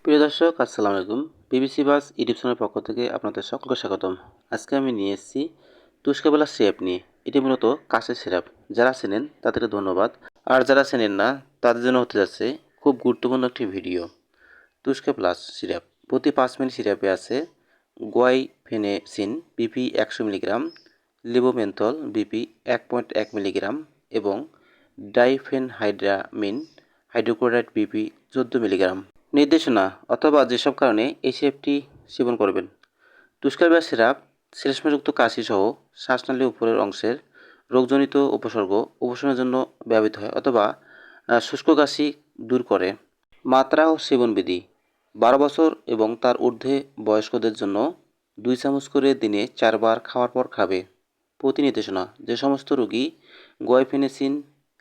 প্রিয় দর্শক, আসসালামু আলাইকুম। বিবিসি বাস ইউটিউব চ্যানেলের পক্ষ থেকে আপনাদের সকলকে স্বাগতম। আজকে আমি নিয়ে এসেছি তুস্কাবেলা সিরাপ নিয়ে। এটি মূলত কাশির সিরাপ। যারা চেনেন তাদেরকে ধন্যবাদ, আর যারা চেনেন না তাদের জন্য হতে যাচ্ছে খুব গুরুত্বপূর্ণ একটি ভিডিও। তুস্কা প্লাস সিরাপ প্রতি 5 মিলি সিরাপে আছে guaifenesin BP 100 milligram, levomenthol BP 1.1 milligram এবং ডাইফেনহাইড্রামিন হাইড্রোক্লোরাইড বিপি 14 মিলিগ্রাম। নির্দেশনা অথবা যেসব কারণে এই সিরাপটি সেবন করবেন। তুস্কার সিরাপ শ্লেষ্মাযুক্ত কাশি সহ শ্বাসনালীর উপরের অংশের রোগজনিত উপসর্গ উপশমের জন্য ব্যবহৃত হয় অথবা শুষ্ক কাশি দূর করে। মাত্রা ও সেবনবিধি: 12 বছর এবং তার ঊর্ধ্বে বয়স্কদের জন্য 2 চামচ করে দিনে 4 বার খাওয়ার পর খাবে। প্রতি নির্দেশনা: যে সমস্ত রোগী গুয়াইফেনেসিন,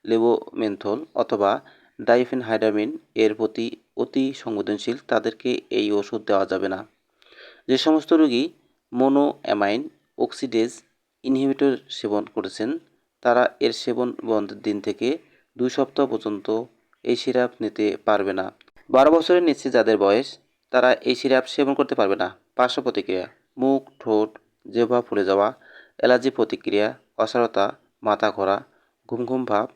লেবোমেন্থল অথবা ডাইফেনহাইড্রামিন এর প্রতি অতি সংবেদনশীল তাদেরকে এই ওষুধ দেওয়া যাবে না। যে সমস্ত রোগী মোনোঅ্যামাইন অক্সিডেজ ইনহিবিটর সেবন করেছেন তারা এর সেবন বন্ধের দিন থেকে 2 সপ্তাহ পর্যন্ত এই সিরাপ নিতে পারবে না। 12 বছরের নিচে যাদের বয়স তারা এই সিরাপ সেবন করতে পারবে না। পার্শ্ব প্রতিক্রিয়া: মুখ, ঠোঁট, জিহ্বা ফুলে যাওয়া, অ্যালার্জি প্রতিক্রিয়া, অসাড়তা, মাথা ঘোরা, ঘুম ঘুম ভাব,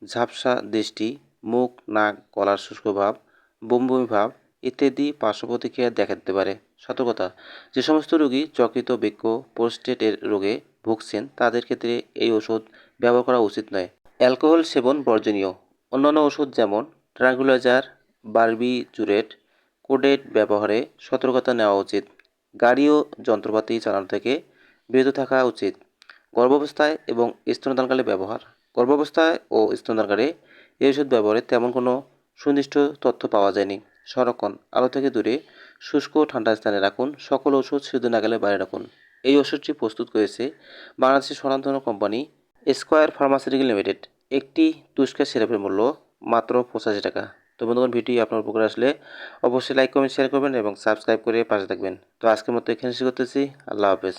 ঝাপসা দৃষ্টি, মুখ, নাক, গলার শুষ্ক ভাব, বমি বমি ভাব ইত্যাদি পার্শ্ব প্রতিক্রিয়া দেখা দিতে পারে। সতর্কতা: যে সমস্ত রোগী যকৃত, বৃক্ক, প্রোস্টেটের রোগে ভুগছেন তাদের ক্ষেত্রে এই ওষুধ ব্যবহার করা উচিত নয়। অ্যালকোহল সেবন বর্জনীয়। অন্যান্য ওষুধ যেমন ট্রাঙ্কুলাইজার, বারবিচুরেট, কোডেট ব্যবহারে সতর্কতা নেওয়া উচিত। গাড়ি ও যন্ত্রপাতি চালানো থেকে বিরত থাকা উচিত। গর্ভাবস্থায় এবং স্তন্যদানকালে ব্যবহার: গর্ভাবস্থায় ও স্তন্যদানকালে এই ওষুধ ব্যবহারে তেমন কোনো সুনির্দিষ্ট তথ্য পাওয়া যায়নি। সংরক্ষণ: আলো থেকে দূরে, শুষ্ক ও ঠান্ডা স্থানে রাখুন। সকল ওষুধ সিদ্ধ নাগালে বাইরে রাখুন। এই ওষুধটি প্রস্তুত করেছে বাংলাদেশের স্বনামধন্য কোম্পানি স্কয়ার ফার্মাসিউটিক্যাল লিমিটেড। একটি তুস্কা সিরাপের মূল্য মাত্র 85 টাকা। তো বন্ধুগণ, ভিডিও আপনার উপকারে আসলে অবশ্যই লাইক, কমেন্ট, শেয়ার করবেন এবং সাবস্ক্রাইব করে পাশে থাকবেন। তো আজকের মতো এখানে শেষ করতেছি। আল্লাহ হাফেজ।